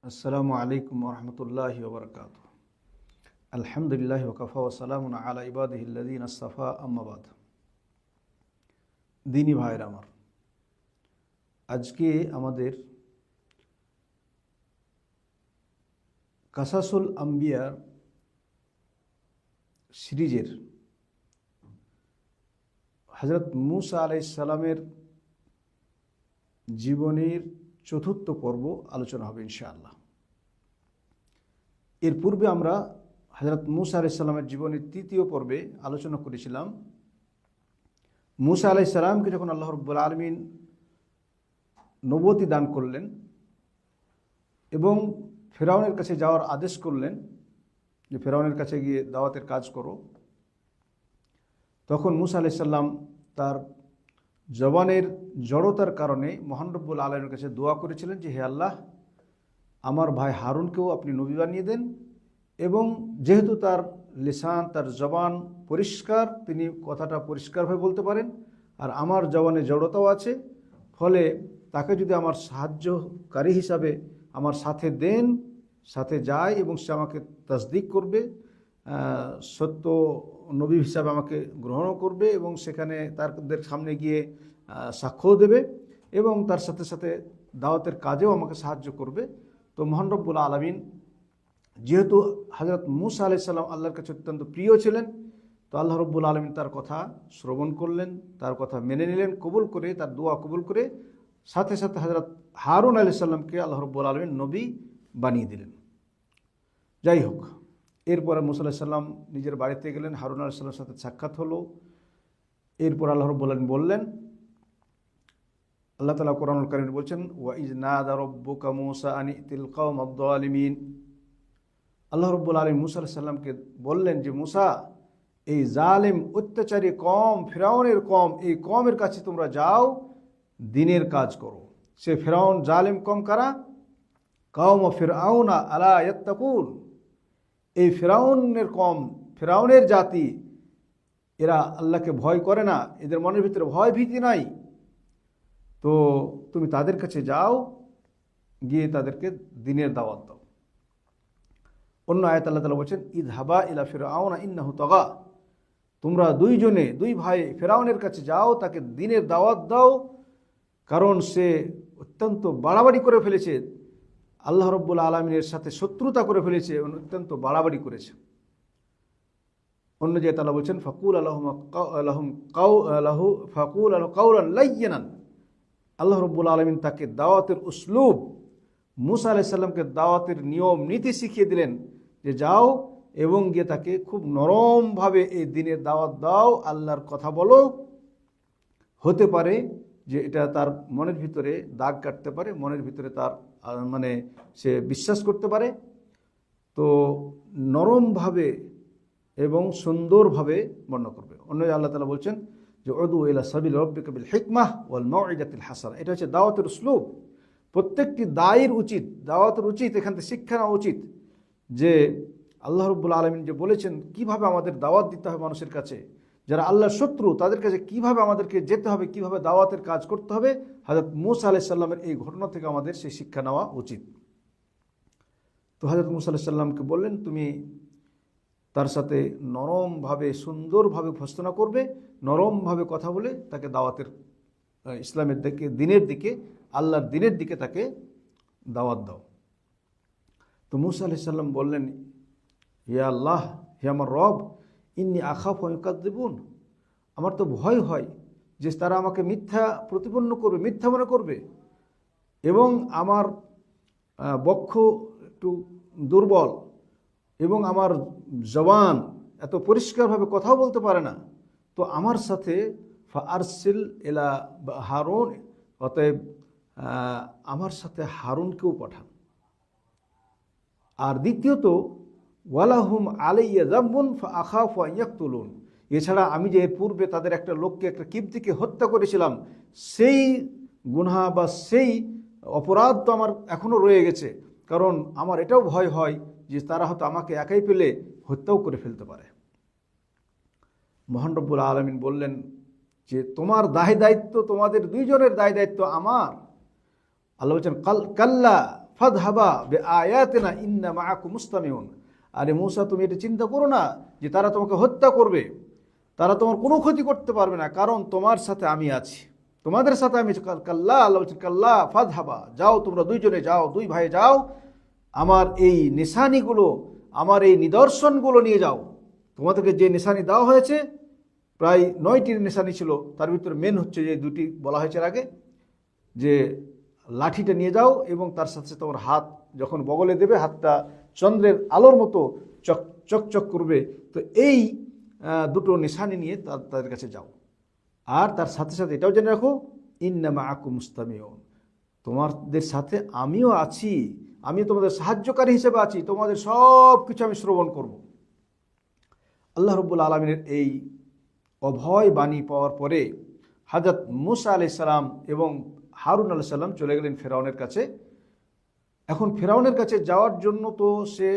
আসসালামু আলাইকুম ওরহমতুল্লাহি ওবরকাতুহ। আলহামদুলিল্লাহি ওয়াকাফা ওয়া সালামুন আলা ইবাদিহিল্লাযীনা আসতাফা, আম্মা বাদ। দিনী ভাইয়ের আমার, আজকে আমাদের কাসাসুল আম্বিয়া সিরিজের হযরত মূসা আলাইহিস সালামের জীবনের চতুর্থ পর্ব আলোচনা হবে ইনশাআল্লাহ। এর পূর্বে আমরা হযরত মূসা আলাইহিস সালামের জীবনের তৃতীয় পর্বে আলোচনা করেছিলাম। মূসা আলাইহিস সালামকে যখন আল্লাহ রাব্বুল আলামিন নবুয়তি দান করলেন এবং ফেরাউনের কাছে যাওয়ার আদেশ করলেন যে ফেরাউনের কাছে গিয়ে দাওয়াতের কাজ করো, তখন মূসা আলাইহিস সালাম তার জবানের জড়তার কারণে মহান রব্বুল আলামিনের কাছে দোয়া করেছিলেন যে হে আল্লাহ, আমার ভাই হারুনকেও আপনি নবী বানিয়ে দেন, এবং যেহেতু তার লিসান, তার জবান পরিষ্কার, তিনি কথাটা পরিষ্কারভাবে বলতে পারেন, আর আমার জবানে জড়তাও আছে, ফলে তাকে যদি আমার সাহায্যকারী হিসাবে আমার সাথে দেন, সাথে যায় এবং সে আমাকে তাসদিক করবে, সত্য নবী হিসাবে আমাকে গ্রহণও করবে এবং সেখানে তাদের সামনে গিয়ে সাক্ষ্য দেবে এবং তার সাথে সাথে দাওয়াতের কাজেও আমাকে সাহায্য করবে। তো মহান রব্বুল আলামিন যেহেতু হযরত মূসা আলাইহিস সালাম আল্লাহর কাছে অত্যন্ত প্রিয় ছিলেন, তো আল্লাহ রব্বুল আলামিন তার কথা শ্রবণ করলেন, তার কথা মেনে নিলেন, কবুল করে, তার দোয়া কবুল করে সাথে সাথে হযরত হারুন আলাইহিস সালামকে আল্লাহ রব্বুল আলামিন নবী বানিয়ে দিলেন। যাই হোক, এরপরে মূসা আলাইহিস সালাম নিজের বাড়িতে গেলেন, হারুন আলাইহিস সালামের সাথে সাক্ষাৎ হলো। এরপর আল্লাহ রব্বুল আলামিন বললেন, আল্লাহ তাআলা কোরআনুল কারীমে বলছেন, ওয়া ইয নাদা রাব্বুকা মূসা আন ইতিল কওমাদ যালিমিন। আল্লাহ রব্বুল আলামিন মূসা আলাইহিস সালামকে বললেন যে মূসা, এই জালিম অত্যাচারী কওম, ফিরাউনের কওম, এই কওমের কাছে তোমরা যাও, দ্বীনের কাজ করো। সে ফিরাউন জালিম কওম কারা? কওম ফিরআউনা আলা ইয়াত্তাকুন। এই ফিরাউনের কওম, ফিরাউনের জাতি, এরা আল্লাহকে ভয় করে না, এদের মনের ভিতরে ভয় ভীতি নাই। তো তুমি তাদের কাছে যাও, গিয়ে তাদেরকে দ্বীনের দাওয়াত দাও। অন্য আয়াত আল্লাহ তাআলা বলছেন, ইযহাবা ইলা ফিরআউনা ইন্নাহু তাগা। তোমরা দুইজনে, দুই ভাই ফিরআউনের কাছে যাও, তাকে দ্বীনের দাওয়াত দাও, কারণ সে অত্যন্ত বাড়াবাড়ি করে ফেলেছে, আল্লাহ রব্বুল আলামিনের সাথে শত্রুতা করে ফেলেছে, অত্যন্ত বাড়াবাড়ি করেছে। অন্য যে তাআলা বলছেন, ফাকুল কাওলান লায়্যিনান। আল্লাহ রব্বুল আলামিন তাকে দাওয়াতের উসলুব, মূসা আলাইহিস সালামকে দাওয়াতের নিয়ম নীতি শিখিয়ে দিলেন যে যাও এবং গিয়ে তাকে খুব নরমভাবে এই দ্বীনের দাওয়াত দাও, আল্লাহর কথা বলো। হতে পারে যে এটা তার মনের ভিতরে দাগ কাটতে পারে, মনের ভিতরে তার সে বিশ্বাস করতে পারে। তো নরমভাবে এবং সুন্দরভাবে বর্ণনা করবে। অন্য আল্লাহ তাআলা বলছেন যে উদু ইলা সাবিল রাব্বিকা বিল হিকমাহ ওয়াল মাউইদাতিল হাসানা। এটা হচ্ছে দাওয়াতের উসলুব। প্রত্যেকটি দায়ীর উচিত, দাওয়াতের উচিত, এখান থেকে শিক্ষা নেওয়া উচিত যে আল্লাহ রাব্বুল আলামিন যে বলেছেন কিভাবে আমাদের দাওয়াত দিতে হবে মানুষের কাছে, যারা আল্লাহর শত্রু তাদের কাছে কিভাবে আমাদেরকে যেতে হবে, কিভাবে দাওয়াতের কাজ করতে হবে। হযরত মূসা আলাইহিস সালামের এই ঘটনা থেকে আমাদের সেই শিক্ষা নেওয়া উচিত। তো হযরত মূসা আলাইহিস সালামকে বললেন, তুমি তার সাথে নরমভাবে, সুন্দরভাবে উপস্থাপনা করবে, নরমভাবে কথা বলে তাকে দাওয়াতের, ইসলামের দিকে, দ্বীনের দিকে, আল্লাহর দ্বীনের দিকে তাকে দাওয়াত দাও। তো মূসা আলাইহিস সালাম বললেন, ইয়া আল্লাহ, হে আমার রব, ইন্নী আখাফু আন ইউকাযযিবুন। আমার তো ভয় হয় যে তারা আমাকে মিথ্যা প্রতিপন্ন করবে, মিথ্যা মনে করবে, এবং আমার বক্ষ একটু দুর্বল এবং আমার জবান এত পরিষ্কারভাবে কথাও বলতে পারে না। তো আমার সাথে ফাআরসিল ইলা হারুন, অতএব আমার সাথে হারুনকেও পাঠান। আর দ্বিতীয়ত, ওয়ালাহুম আলাইয়া যামবুন ফাআখাফু আন ইয়াকতুলুন। এছাড়া আমি যে এর পূর্বে তাদের একটা লোককে, একটা কিবতীকে হত্যা করেছিলাম, সেই গুনাহ বা সেই অপরাধ তো আমার এখনও রয়ে গেছে। কারণ আমার এটাও ভয় হয় যে তারা হয়তো আমাকে একাই পেলে হত্যাও করে ফেলতে পারে। মহান রব্বুল আলামিন বললেন যে তোমার দায় দায়িত্ব, তোমাদের দুইজনের দায় দায়িত্ব আমার। আল্লাহ বলছেন কাল্লা ফাযহাবা বিআয়াতিনা ইন্না মাআকুম মুস্তামিউন। আরে মূসা, তুমি এটা চিন্তা করো না যে তারা তোমাকে হত্যা করবে, তারা তোমার কোনো ক্ষতি করতে পারবে না, কারণ তোমার সাথে আমি আছি, তোমাদের সাথে আমি। কাল্লা, আল্লাহ বলছেন কাল্লা ফাযহাবা, যাও তোমরা দুইজনে যাও, দুই ভাই যাও, আমার এই নিশানিগুলো, আমার এই নিদর্শনগুলো নিয়ে যাও। তোমাদেরকে যে নিশানি দেওয়া হয়েছে, প্রায় 9টি নিশানি ছিল, তার ভিতরে মেন হচ্ছে যে 2টি বলা হয়েছে আগে, যে লাঠিটা নিয়ে যাও এবং তার সাথে তোমার হাত যখন বগলে দেবে, হাতটা চন্দ্রের আলোর মতো চকচক করবে। তো এই 2টো নিশানি নিয়ে তাদের কাছে যাও। আর তার সাথে সাথে এটাও জেনে রাখো, ইন্না মাআকুম মুস্তামিউন, তোমাদের সাথে আমিও আছি, আমি তোমাদের সাহায্যকারী হিসেবে আছি, তোমাদের সব কিছু আমি শ্রবণ করব। আল্লাহ রাব্বুল আলামিনের এই অভয় বাণী পাওয়ার পরে হযরত মূসা আলাইহিস সালাম এবং হারুন আলাইহিস সালাম চলে গেলেন ফেরাউনের কাছে। এখন ফেরাউনের কাছে যাওয়ার জন্য তো সে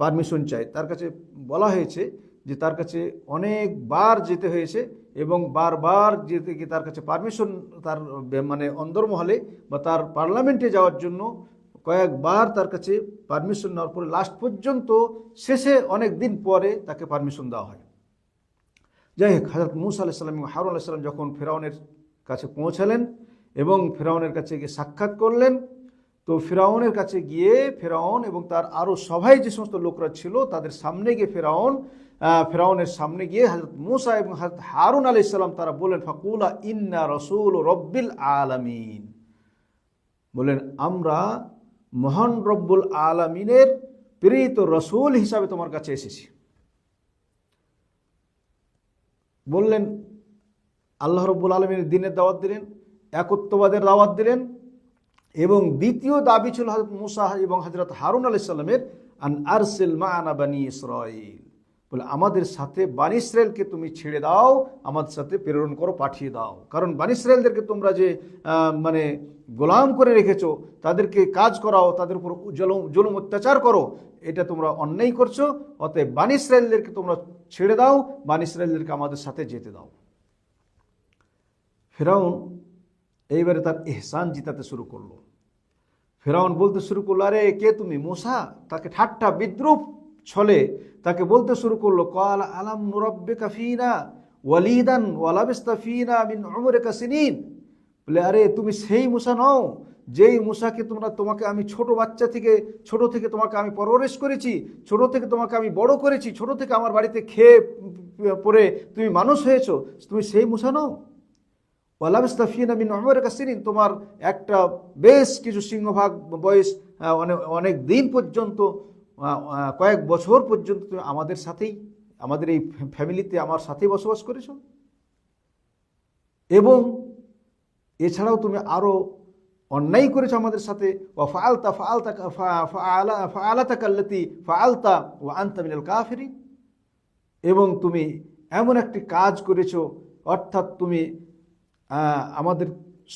পারমিশন চায়, তার কাছে বলা হয়েছে যে তার কাছে অনেকবার যেতে হয়েছে এবং বারবার যেতে গিয়ে তার কাছে পারমিশন, তার মানে অন্দরমহলে বা তার পার্লামেন্টে যাওয়ার জন্য কয়েকবার তার কাছে পারমিশন নেওয়ার পরে লাস্ট পর্যন্ত শেষে অনেক দিন পরে তাকে পারমিশন দেওয়া হয়। যাই হোক, হযরত মূসা আলাইহিস সালাম এবং হারুন আলাইহিস সালাম যখন ফেরাউনের কাছে পৌঁছালেন এবং ফেরাউনের কাছে গিয়ে সাক্ষাৎ করলেন, তো ফেরাউনের কাছে গিয়ে ফেরাউন এবং তার আরও সবাই যে সমস্ত লোকরা ছিল তাদের সামনে গিয়ে ফেরাউনের সামনে গিয়ে হযরত মূসা এবং হযরত হারুন আলাইহিস সালাম তারা বললেন, ফাকুলা ইন্না রাসূল রব্বিল আলামিন, বলেন আমরা মহান রব্বুল আলামিনের প্রেরিত রসুল হিসাবে তোমার কাছে এসেছি। বললেন আল্লাহ রব্বুল আলামিনের দ্বীনের দাওয়াত দিলেন, একত্ববাদের দাওয়াত দিলেন, এবং দ্বিতীয় দাবি ছিল হযরত মূসা এবং হযরত হারুন আলাইহিস সালামের, আন আরসিল মা'ানা বানি ইসরাঈল, বলে আমাদের সাথে বানি ইসরায়েলকে তুমি ছেড়ে দাও, আমাদের সাথে প্রেরণ করো, পাঠিয়ে দাও। কারণ বানি ইসরায়েলদেরকে তোমরা যে মানে গোলাম করে রেখেছো, তাদেরকে কাজ করাও, তাদের উপর জুলুম অত্যাচার করো, এটা তোমরা অন্যায় করছো। অতএব বানি ইসরায়েলদেরকে তোমরা ছেড়ে দাও, বানি ইসরায়েলদেরকে আমাদের সাথে যেতে দাও। ফেরাউন এইবারে তার ইহসান জিতাতে শুরু করলো। ফেরাউন বলতে শুরু করলো, আরে কে তুমি মূসা? তাকে ঠাট্টা বিদ্রুপ ছলে তাকে বলতে শুরু করলো, ক্বাল আলাম নুরাব্বিকা ফীনা ওয়ালিদান ওয়া লাবিস্তা ফীনা মিন উমরিকা সিনিন, বলে আরে তুমি সেই মূসা নও যেই মূসাকে তোমাকে আমি ছোট থেকে তোমাকে আমি পরবরিশ করেছি, ছোট থেকে তোমাকে আমি বড় করেছি, ছোট থেকে আমার বাড়িতে খেয়ে পরে তুমি মানুষ হয়েছো, তুমি সেই মূসা নও। ওয়া লাবিস্তা ফীনা মিন উমরিকা সিনিন, তোমার একটা বেশ কিছু সিংহভাগ বয়স, অনেক দিন পর্যন্ত, কয়েক বছর পর্যন্ত তুমি আমাদের সাথেই, আমাদের এই ফ্যামিলিতে আমার সাথেই বসবাস করেছ, এবং এছাড়াও তুমি আরও অন্যায় করেছো আমাদের সাথে। ওয়া ফাআলাতাকা আল্লাতী ফাআলতা ওয়া আনতা মিনাল কাফিরিন, এবং তুমি এমন একটি কাজ করেছো, অর্থাৎ তুমি আমাদের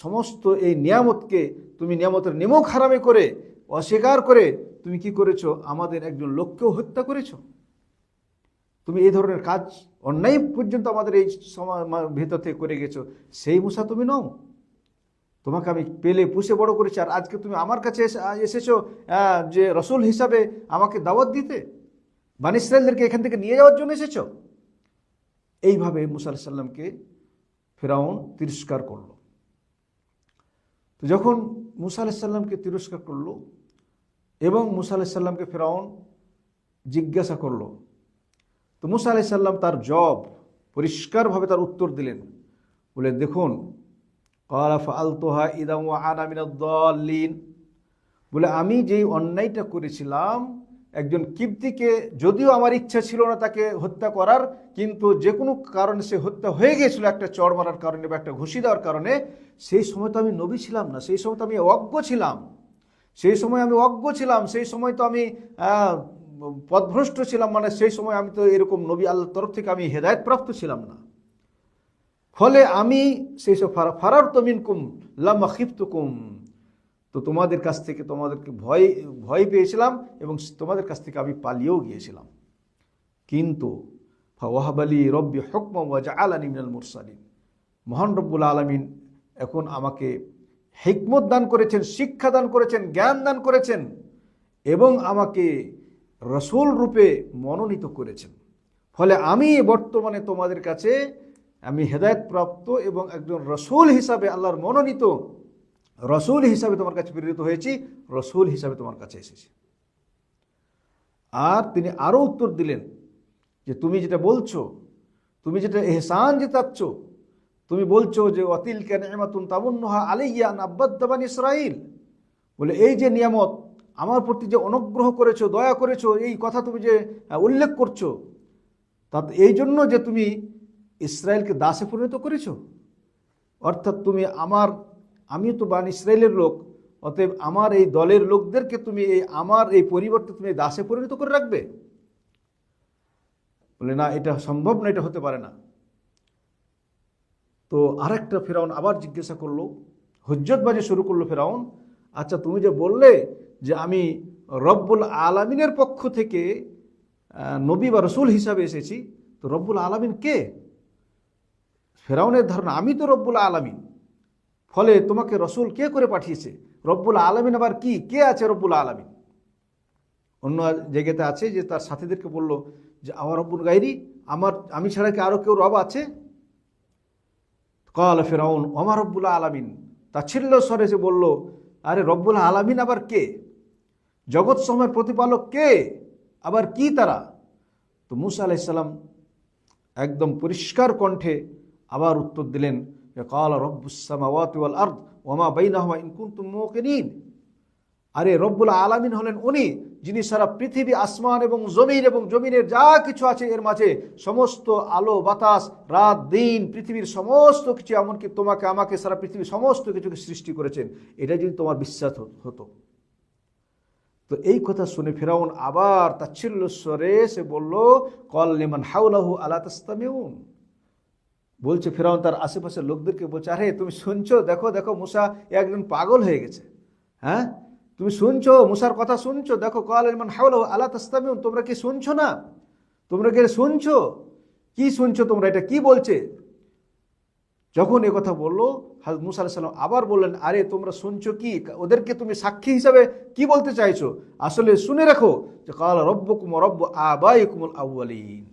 সমস্ত এই নিয়ামতকে, তুমি নিয়ামতের নিমক হারামি করে, অস্বীকার করে তুমি কি করেছো, আমাদের একজন লোককেও হত্যা করেছো। তুমি এই ধরনের কাজ অন্যায় পর্যন্ত আমাদের এই ভেতর থেকে করে গেছো। সেই মূসা তুমি নও, তোমাকে আমি পেলে পুষে বড় করেছি, আর আজকে তুমি আমার কাছে এসেছো যে রসুল হিসাবে আমাকে দাওয়াত দিতে, বানি ইসরায়েলদেরকে এখান থেকে নিয়ে যাওয়ার জন্য এসেছো। এইভাবে মূসা আলাইহিস সালামকে ফেরাউন তিরস্কার করলো। তো যখন মূসা আলাইহিস সালামকে তিরস্কার করলো এবং মূসা আলাইহিস সালামকে ফেরাউন জিজ্ঞাসা করলো, তো মূসা আলাইহিস সালাম তার জবাব পরিষ্কারভাবে তার উত্তর দিলেন, বলে দেখুন, ক্বালা ফাআলতুহা ইযা ওয়া আনা মিনাদ দাল্লিন, বলে আমি যেই অন্যায়টা করেছিলাম, একজন কিবতীকে, যদিও আমার ইচ্ছা ছিল না তাকে হত্যা করার, কিন্তু যে কোনো কারণে সে হত্যা হয়ে গিয়েছিল, একটা চড় মারার কারণে বা একটা ঘুষি দেওয়ার কারণে। সেই সময় তো আমি নবী ছিলাম না, সেই সময় তো আমি অজ্ঞ ছিলাম, সেই সময় তো আমি পথভ্রষ্ট ছিলাম, মানে সেই সময় আমি তো এরকম নবী আল্লাহর তরফ থেকে আমি হেদায়েত প্রাপ্ত ছিলাম না। ফলে আমি সেই সব ফারারতু মিনকুম লাম্মা খিফতুকুম, তো তোমাদের কাছ থেকে তোমাদেরকে ভয় পেয়েছিলাম এবং তোমাদের কাছ থেকে আমি পালিয়েও গিয়েছিলাম। কিন্তু ফাওয়াহাবালি রব্বি হুকমান ওয়া জাআলানি মিনাল মুরসালিন, মহান রব্বুল আলামিন এখন আমাকে হিকমত দান করেছেন, শিক্ষা দান করেছেন, জ্ঞান দান করেছেন এবং আমাকে রসুল রূপে মনোনীত করেছেন। ফলে আমি বর্তমানে তোমাদের কাছে আমি হেদায়েত প্রাপ্ত এবং একজন রসুল হিসাবে, আল্লাহর মনোনীত রসুল হিসাবে তোমার কাছে প্রেরিত হয়েছি, রসুল হিসাবে তোমার কাছে এসেছি। আর তিনি আরও উত্তর দিলেন যে তুমি যেটা বলছো, তুমি যেটা এহসান জেতাচ্ছ, তুমি বলছো যে ওয়াতিলকা নি'মাতুন তামুন্নুহা আলাইয়া আন আব্বাদতু বানি ইসরাঈল, বলে এই যে নিয়ামত আমার প্রতি যে অনুগ্রহ করেছো, দয়া করেছো, এই কথা তুমি যে উল্লেখ করছো, তা এই জন্য যে তুমি ইসরায়েলকে দাসে পরিণত করেছো। অর্থাৎ তুমি আমি তো বানি ইসরায়েলের লোক, অতএব আমার এই দলের লোকদেরকে তুমি আমার এই পরিবর্তে তুমি দাসে পরিণত করে রাখবে। বলে না, এটা সম্ভব না, এটা হতে পারে না। তো আরেকটা ফেরাউন আবার জিজ্ঞাসা করলো, হুজ্জতবাজি শুরু করলো ফেরাউন, আচ্ছা তুমি যে বললে যে আমি রব্বুল আলামিনের পক্ষ থেকে নবী বা রসুল হিসাবে এসেছি, তো রব্বুল আলামিন কে? ফেরাউনের ধারণা আমি তো রব্বুল আলামিন, ফলে তোমাকে রসুল কে করে পাঠিয়েছে? রব্বুল আলামিন আবার কি? কে আছে রব্বুল আলামিন? অন্য জায়গাতে আছে যে তার সাথীদেরকে বলল যে আমার রব্বুল গায়রি, আমি ছাড়া কি আরো কেউ রব আছে? ক্বালা ফিরআউন ওমা রব্বুল আলামিন, তাচ্ছিল্য স্বরে সে বলল, আরে রব্বুল আলামিন আবার কে? জগৎ সমূহের প্রতিপালক কে? আবার কি তারা? তো মূসা আলাইহিস সালাম একদম পরিষ্কার কণ্ঠে আবার উত্তর দিলেন, ক্বালা রব্বুস সামাওয়াতি ওয়াল আরদ ওয়া মা বাইনাহুমা ইন কুনতুম মুকিনিন। আরে রব্বুল আলামিন হলেন উনি যিনি সারা পৃথিবী, আসমান এবং জমিনের যা কিছু আছে এর মাঝে সমস্ত আলো বাতাস, রাত দিন, পৃথিবীর সমস্ত কিছু, এমনকি তোমাকে আমাকে, সারা পৃথিবীর সমস্ত কিছুকে সৃষ্টি করেছেন। এটা যদি তোমার বিশ্বাস হতো। তো এই কথা শুনে ফিরআউন আবার তাচ্ছিল্য স্বরে সে বলল, ক্বাল লিমান হাওলাহু আলা তাসতামিউন। বলছে ফিরআউন তার আশেপাশের লোকদেরকে বলছে, আরে তুমি শুনছো, দেখো দেখো মুসা একজন পাগল হয়ে গেছে। হ্যাঁ, তুমি শুনছো, মুসার কথা শুনছো? দেখো ক্বাল লিমান হাওলাহু আলা তাসতামিউন, তোমরা কি শুনছো না? তোমরা কি শুনছো? কি শুনছো তোমরা? এটা কি বলছে? যখন এ কথা বললো, হযরত মুসা আলাইহিস সালাম আবার বললেন, আরে তোমরা শুনছো কি? ওদেরকে তুমি সাক্ষী হিসাবে কি বলতে চাইছো? আসলে শুনে রাখো যে ক্বালা রব্বুকুম ওয়া রব্বু আবাইকুমুল আউয়ালিন।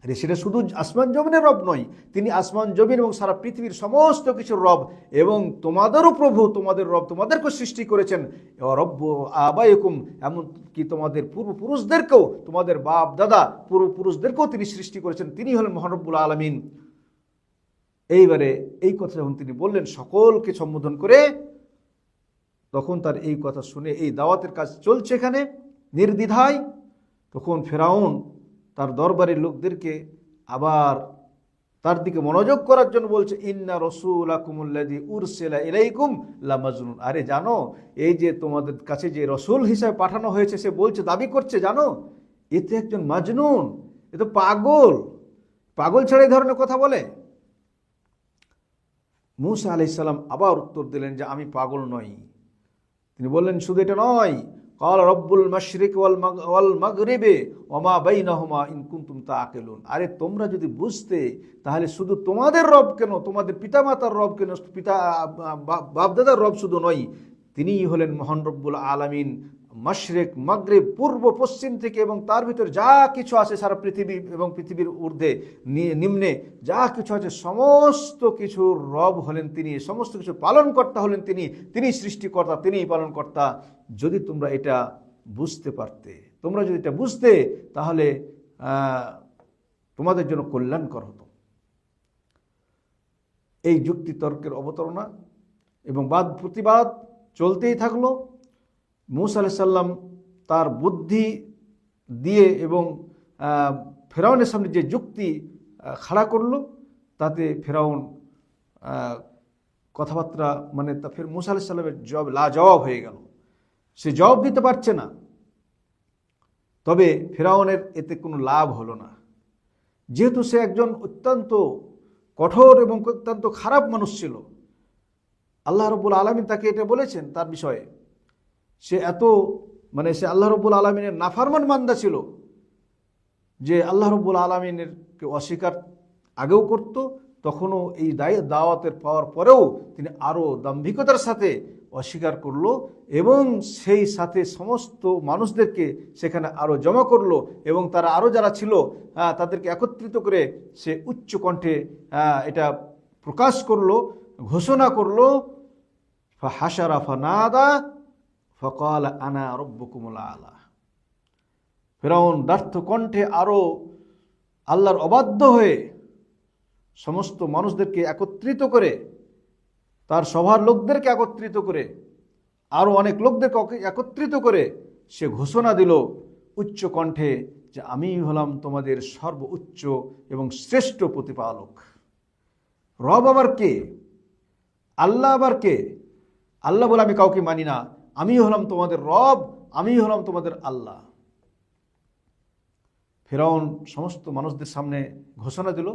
আরে সেটা শুধু আসমান জমিনের রব নয়, তিনি আসমান জমিন এবং সারা পৃথিবীর সমস্ত কিছুর রব, এবং তোমাদেরও প্রভু, তোমাদের রব, তোমাদেরকে সৃষ্টি করেছেন। রব্বু আবাইকুম, এমনকি তোমাদের পূর্বপুরুষদেরকেও, তোমাদের বাপ দাদা পূর্বপুরুষদেরকেও তিনি সৃষ্টি করেছেন। তিনি হলেন মহান রব্বুল আলামিন। এইবারে এই কথা যখন তিনি বললেন সকলকে সম্বোধন করে, তখন তার এই কথা শুনে, এই দাওয়াতের কাজ চলছে এখানে নির্দ্বিধায়, তখন ফেরাউন তার দরবারের লোকদেরকে আবার তার দিকে মনোযোগ করার জন্য বলছে, ইন্না রাসূলাকুমুল্লাযী উরসিলা ইলাইকুম লামাজনুন। আরে জানো, এই যে তোমাদের কাছে যে রসুল হিসাবে পাঠানো হয়েছে, সে বলছে, দাবি করছে, জানো এতে একজন মাজনুন, এ তো পাগল ছাড়া এই ধরনের কথা বলে। মূসা আলাইহিস সালাম আবার উত্তর দিলেন যে আমি পাগল নই। তিনি বললেন শুধু এটা নয়, ক্বালা রব্বুল মাশরিক ওয়াল মাগরিবি ওয়া মা বাইনাহুমা ইন কুনতুম তাআকিলুন। আরে তোমরা যদি বুঝতে, তাহলে শুধু তোমাদের রব কেন, তোমাদের পিতামাতার রব কেন, বাপদাদার রব শুধু নয়, তিনিই হলেন মহান রব্বুল আলামিন। মাশরিক, মাগরিব, পূর্ব পশ্চিম থেকে এবং তার ভিতর যা কিছু আছে সারা পৃথিবী এবং পৃথিবীর ঊর্ধ্বে নিম্নে যা কিছু আছে, সমস্ত কিছুর রব হলেন তিনি, সমস্ত কিছু পালনকর্তা হলেন তিনি সৃষ্টিকর্তা, তিনিই পালনকর্তা। যদি তোমরা এটা বুঝতে পারতে, তোমরা যদি এটা বুঝতে, তাহলে তোমাদের জন্য কল্যাণকর হতো। এই যুক্তি তর্কের অবতারণা এবং বাদ প্রতিবাদ চলতেই থাকলো। মূসা আলাইহিস সালাম তার বুদ্ধি দিয়ে এবং ফেরাউনের সামনে যে যুক্তি খাড়া করলো, তাতে ফেরাউন কথাবার্তা মানে ফের মূসা আলাইহিস সালামের লাজবাব হয়ে গেল। সে জবাব দিতে পারছে না। তবে ফেরাউনের এতে কোনো লাভ হলো না, যেহেতু সে একজন অত্যন্ত কঠোর এবং অত্যন্ত খারাপ মানুষ ছিল। আল্লাহ রাব্বুল আলামিন তাকে এটা বলেছেন তার বিষয়ে, সে সে আল্লাহ রাব্বুল আলামিনের নাফরমান বান্দা ছিল, যে আল্লাহ রাব্বুল আলামিনেরকে অস্বীকার আগেও করত, তখনও এই দাওয়াতের পাওয়ার পরেও তিনি আরও দাম্ভিকতার সাথে অস্বীকার করলো এবং সেই সাথে সমস্ত মানুষদেরকে সেখানে আরও জমা করলো এবং তারা আরও যারা ছিল তাদেরকে একত্রিত করে সে উচ্চ কণ্ঠে এটা প্রকাশ করলো, ঘোষণা করলো, ফাহাশারা ফানাদা ফাকাল আনা রব্বুকুমুল আলা। ফিরআউন ব্যর্থ কণ্ঠে আরও আল্লাহর অবাধ্য হয়ে সমস্ত মানুষদেরকে একত্রিত করে, তার সভার লোকদেরকে একত্রিত করে, আরও অনেক লোকদেরকে একত্রিত করে সে ঘোষণা দিল উচ্চ কণ্ঠে যে আমি হলাম তোমাদের সর্বোচ্চ এবং শ্রেষ্ঠ প্রতিপালক। রব আবার কে? আল্লাহ আবার কে? আল্লাহ বলে আমি কাউকে মানি না, আমি হলাম তোমাদের রব, আমি হলাম তোমাদের আল্লাহ। ফিরআউন সমস্ত মানুষদের সামনে ঘোষণা দিল,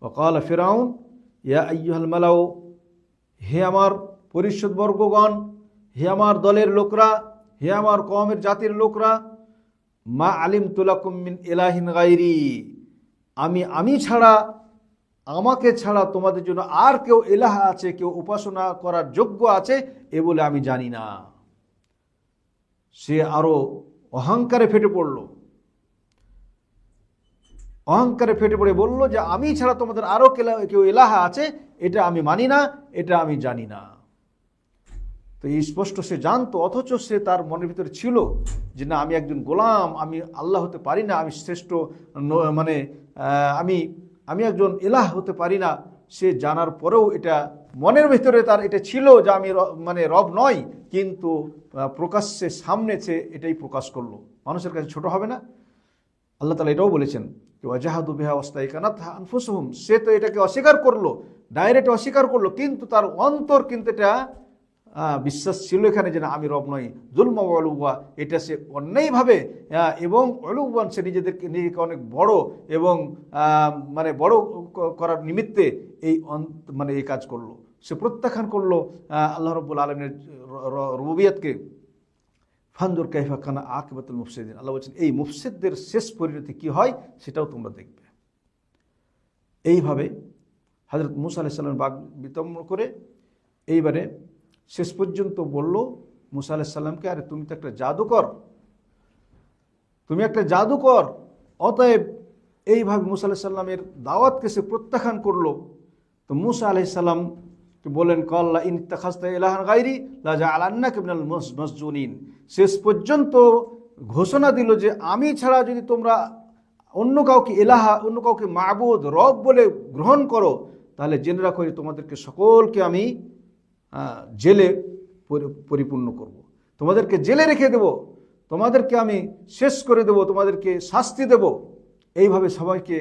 ওয়াকাল ফিরআউন ইয়া আইয়ুহাল মালাউ, হে আমার পরিষদবর্গগণ, হে আমার দলের লোকরা, হে আমার কওমের জাতির লোকরা, মা আলিমতু লাকুম মিন ইলাহিন গায়রি, আমি ছাড়া, আমাকে ছাড়া তোমাদের জন্য আর কেউ ইলাহ আছে, কেউ উপাসনা করার যোগ্য আছে এ বলে আমি জানি না। সে আরো অহংকারে ফেটে পড়ল, অহংকারে ফেটে পড়ে বলল যে আমি ছাড়া তোমাদের আরো কেউ ইলাহা আছে এটা আমি মানি না, এটা আমি জানি না। তো এই স্পষ্ট সে জানতো, অথচ সে তার মনের ভিতরে ছিল যে না আমি একজন গোলাম, আমি আল্লাহ হতে পারি না, আমি শ্রেষ্ঠ মানে আমি একজন ইলাহ হতে পারি না। সে জানার পরেও এটা মনের ভিতরে তার এটা ছিল যে আমি মানে রব নয়, কিন্তু প্রকাশ্যে সামনে সে এটাই প্রকাশ করলো। মানুষের কাছে ছোট হবে না? আল্লাহ তাআলা এটাও বলেছেন ওয়াজাহাদু বিহা ওয়াস্তাইকানাতহা আনফুসুহুম, সে তো এটাকে অস্বীকার করলো, ডাইরেক্ট অস্বীকার করলো, কিন্তু তার অন্তর কিন্তু এটা বিশ্বাস ছিল এখানে যে না আমি রব নই। যুলমা ওয়া উলুওয়া, এটা সে অন্যায়ভাবে এবং উলুওয়ান সে নিজেকে অনেক বড় এবং মানে বড় করার নিমিত্তে এই কাজ করলো। সে প্রত্যাখ্যান করলো আল্লাহ রাব্বুল আলামিনের রুবুবিয়তকে। ফানজুর কাইফা কানা আকিবাতুল মুফসিদিন, আল্লাহ বলছেন এই মুফসিদদের শেষ পরিণতি কি হয় সেটাও তোমরা দেখবে। এইভাবে হযরত মূসা আলাইহিস সালাম বাক বিতম্র করে এইবারে শেষ পর্যন্ত বলল মূসা আলাইহিস সালামকে, আরে তুমি তো একটা জাদুকর, তুমি একটা জাদুকর। অতএব এইভাবে মূসা আলাইহিস সালামের দাওয়াতকে সে প্রত্যাখ্যান করলো। তো মূসা আলাইহিস সালাম বলেন কাল্লা ইন ইত্তাখাযতা ইলাহান গায়রি লা জাআলান্নাকা মিনাল মাসজুনিন, শেষ পর্যন্ত ঘোষণা দিল যে আমি ছাড়া যদি তোমরা অন্য কাউকে ইলাহা, অন্য কাউকে মাবুদ, রব বলে গ্রহণ করো, তাহলে জেনে রাখো তোমাদেরকে সকলকে আমি জেলে পরিপূর্ণ করব, তোমাদেরকে জেলে রেখে দেব, তোমাদেরকে আমি শেষ করে দেব, তোমাদেরকে শাস্তি দেব। এইভাবে সবাইকে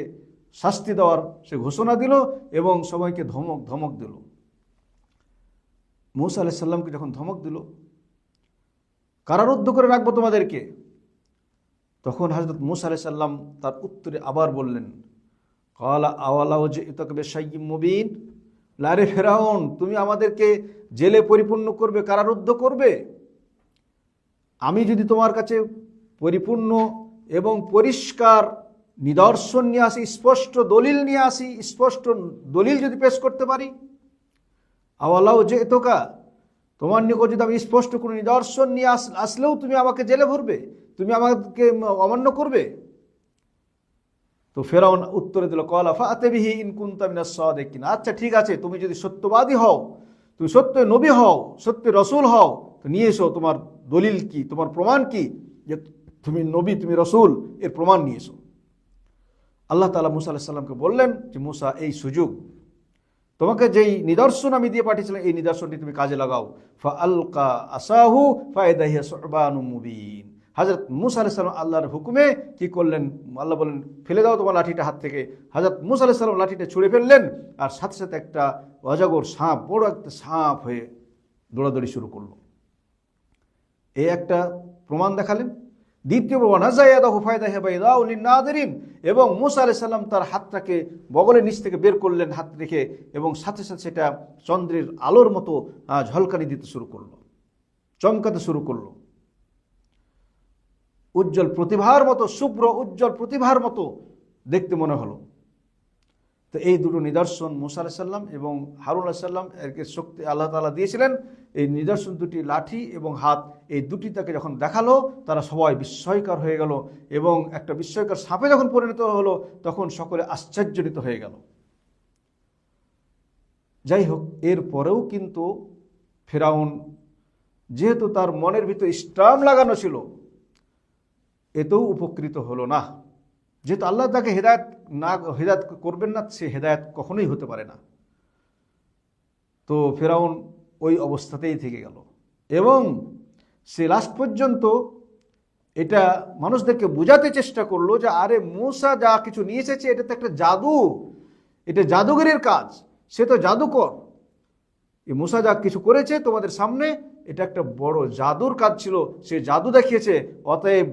শাস্তি দেওয়ার সে ঘোষণা দিল এবং সবাইকে ধমক দিল। মূসা আলাইহিস সালামকে যখন ধমক দিল কারারুদ্ধ করে রাখবো তোমাদেরকে, তখন হযরত মূসা আলাইহিস সালাম তার উত্তরে আবার বললেন ক্বালা আওয়ালাউ জি'তুকা বিশাইয়্যিম মুবিন, লারে ফিরআউন তুমি আমাদেরকে জেলে পরিপূর্ণ করবে, কারারুদ্ধ করবে? আমি যদি তোমার কাছে পরিপূর্ণ এবং পরিষ্কার নিদর্শন নিয়ে আসি, স্পষ্ট দলিল নিয়ে আসি, স্পষ্ট দলিল যদি পেশ করতে পারি, আওয়ালাউ জি'তুকা, তোমার নিকট যদি আমি স্পষ্ট কোনো নিদর্শন নিয়ে আসলেও তুমি আমাকে জেলে ভরবে, তুমি আমাকে অমান্য করবে? তো ফিরআউন উত্তরে দিল ক্বালা ফাআতি বিহি ইন কুনতা মিনাস সাদিকিন, আচ্ছা ঠিক আছে, তুমি যদি সত্যবাদী হও, তুমি সত্য নবী হও, সত্য রাসূল হও, তো নিয়ে এসো তোমার দলিল কি, তোমার প্রমাণ কি যে তুমি নবী, তুমি রাসূল, এর প্রমাণ নিয়ে এসো। আল্লাহ তাআলা মূসা আলাইহিস সালামকে বললেন যে মূসা এই সুযোগ, তোমাকে যেই নিদর্শন আমি দিয়ে পাঠিয়েছিলাম এই নিদর্শনটি তুমি কাজে লাগাও। ফাআলকা আসাহু ফাইদা হিয়া সুবহানুম মুবিন, হযরত মূসা আলাইহিস সালাম আল্লাহর হুকুমে কি করলেন, আল্লাহ বলেন ফেলে দাও তোমার লাঠিটা হাত থেকে। হযরত মূসা আলাইহিস সালাম লাঠিটা ছুঁড়ে ফেললেন আর সাথে সাথে একটা অজগর সাপ, বড় একটা সাপ হয়ে দৌড়াদৌড়ি শুরু করলো। এই একটা প্রমাণ দেখালেন। দ্বিতীয় এবং মূসা আলাইহিস সালাম তার হাতটাকে বগলের নিচ থেকে বের করলেন হাত রেখে, এবং সাথে সাথে সেটা চন্দ্রের আলোর মতো ঝলকানি দিতে শুরু করলো, চমকাতে শুরু করলো, উজ্জ্বল প্রতিভার মতো, শুভ্র উজ্জ্বল প্রতিভার মতো দেখতে মনে হলো। তো এই দুটো নিদর্শন মুসা আলাইহিস সালাম এবং হারুন আলাইহিস সালাম এরকে শক্তি আল্লাহ তাআলা দিয়েছিলেন। এই নিদর্শন দুটি, লাঠি এবং হাত, এই দুটি তাকে যখন দেখালো তারা সবাই বিস্ময়কর হয়ে গেল, এবং একটা বিস্ময়কর সাপে যখন পরিণত হলো তখন সকলে আশ্চর্যজনিত হয়ে গেল। যাই হোক, এর পরেও কিন্তু ফেরাউন যেহেতু তার মনের ভিতর স্টাম্প লাগানো ছিল, এতেও উপকৃত হলো না। যেহেতু আল্লাহ তাকে হেদায়েত করবেন না, সে হেদায়েত কখনোই হতে পারে না। তো ফেরাউন ওই অবস্থাতেই থেকে গেল, এবং সে লাস্ট পর্যন্ত এটা মানুষদেরকে বোঝাতে চেষ্টা করলো যে আরে মূসা যা কিছু নিয়ে এসেছে এটা তো একটা জাদু, এটা জাদুগরের কাজ, সে তো জাদুকর। এই মূসা যা কিছু করেছে তোমাদের সামনে, এটা একটা বড় জাদুর কাজ ছিল, সে জাদু দেখিয়েছে, অতএব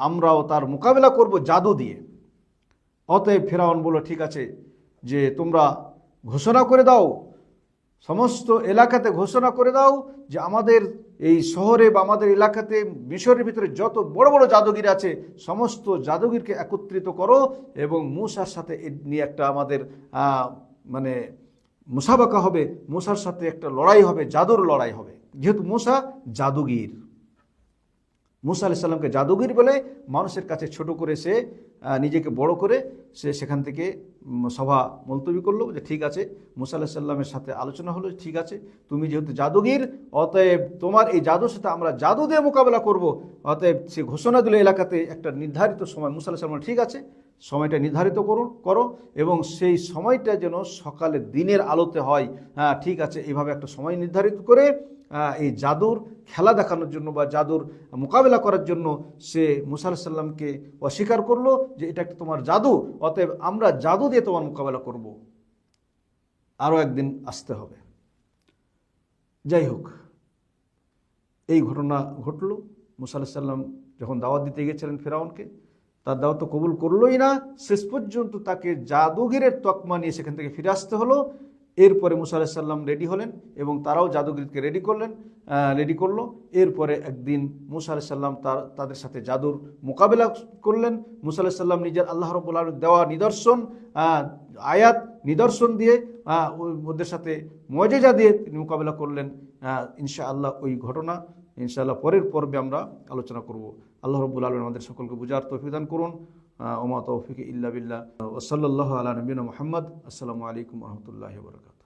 আমরাও তার মোকাবেলা করব জাদু দিয়ে। অতএব ফেরাউন বলল, ঠিক আছে, যে তোমরা ঘোষণা করে দাও, সমস্ত এলাকাতে ঘোষণা করে দাও যে আমাদের এই শহরে বা আমাদের এলাকাতে মিশরের ভিতরে যত বড় বড় জাদুগির আছে সমস্ত জাদুগিরকে একত্রিত করো, এবং মূসার সাথে নিয়ে একটা আমাদের মানে মুসাবাকা হবে, মূসার সাথে একটা লড়াই হবে, জাদুর লড়াই হবে। যেহেতু মূসা জাদুগির, মূসা আলাইহিস সালামকে জাদুগির বলে মানুষের কাছে ছোট করে সে নিজেকে বড় করে সে সেখান থেকে সভা মুলতবি করলো যে ঠিক আছে, মূসা আলাইহিস সালামের সাথে আলোচনা হলো, ঠিক আছে তুমি যেহেতু জাদুগির, অতএব তোমার এই জাদুর সাথে আমরা জাদু দিয়ে মোকাবেলা করব। অতএব সে ঘোষণা দিল এলাকাতে একটা নির্ধারিত সময়। মূসা আলাইহিস সালাম ঠিক আছে, সময়টা নির্ধারিত করো, এবং সেই সময়টা যেন সকালে দিনের আলোতে হয়। হ্যাঁ ঠিক আছে, এইভাবে একটা সময় নির্ধারিত করে এই জাদুর খেলা দেখানোর জন্য বা জাদুর মোকাবেলা করার জন্য সে মূসা আলাইহিস সালামকে অস্বীকার করলো যে এটা একটা তোমার জাদু, অতএব আমরা জাদু দিয়ে তোমার মোকাবেলা করব, আরও একদিন আসতে হবে। যাই হোক, এই ঘটনা ঘটল। মূসা আলাইহিস সালাম যখন দাওয়াত দিতে গিয়েছিলেন ফেরাউনকে, তার দাওয়াত তো কবুল করলোই না, শেষ পর্যন্ত তাকে জাদুগিরের তকমা নিয়ে সেখান থেকে ফিরে আসতে হলো। এরপরে মূসা আলাইহিস সালাম রেডি হলেন এবং তারাও জাদুগিরকে রেডি করলো। এরপরে একদিন মূসা আলাইহিস সালাম তাদের সাথে জাদুর মোকাবেলা করলেন। মূসা আলাইহিস সালাম নিজের আল্লাহ রাব্বুল আলামিন দেওয়া নিদর্শন, আয়াত নিদর্শন দিয়ে ওদের সাথে মুআজিজা দিয়ে তিনি মোকাবেলা করলেন। ইনশাআল্লাহ ওই ঘটনা ইনশাআল্লাহ পরের পর্বে আমরা আলোচনা করব। আল্লাহ রাব্বুল আলামিন আমাদের সকলকে বুঝার তৌফিক দান করুন। ওমা তৌফিক ইল্লা বিল্লাহ, ওয়া সাল্লাল্লাহু আলা নবিয়িনা মুহাম্মদ। আসসালামু আলাইকুম ওয়া রাহমাতুল্লাহি ওয়া বারাকাতুহু।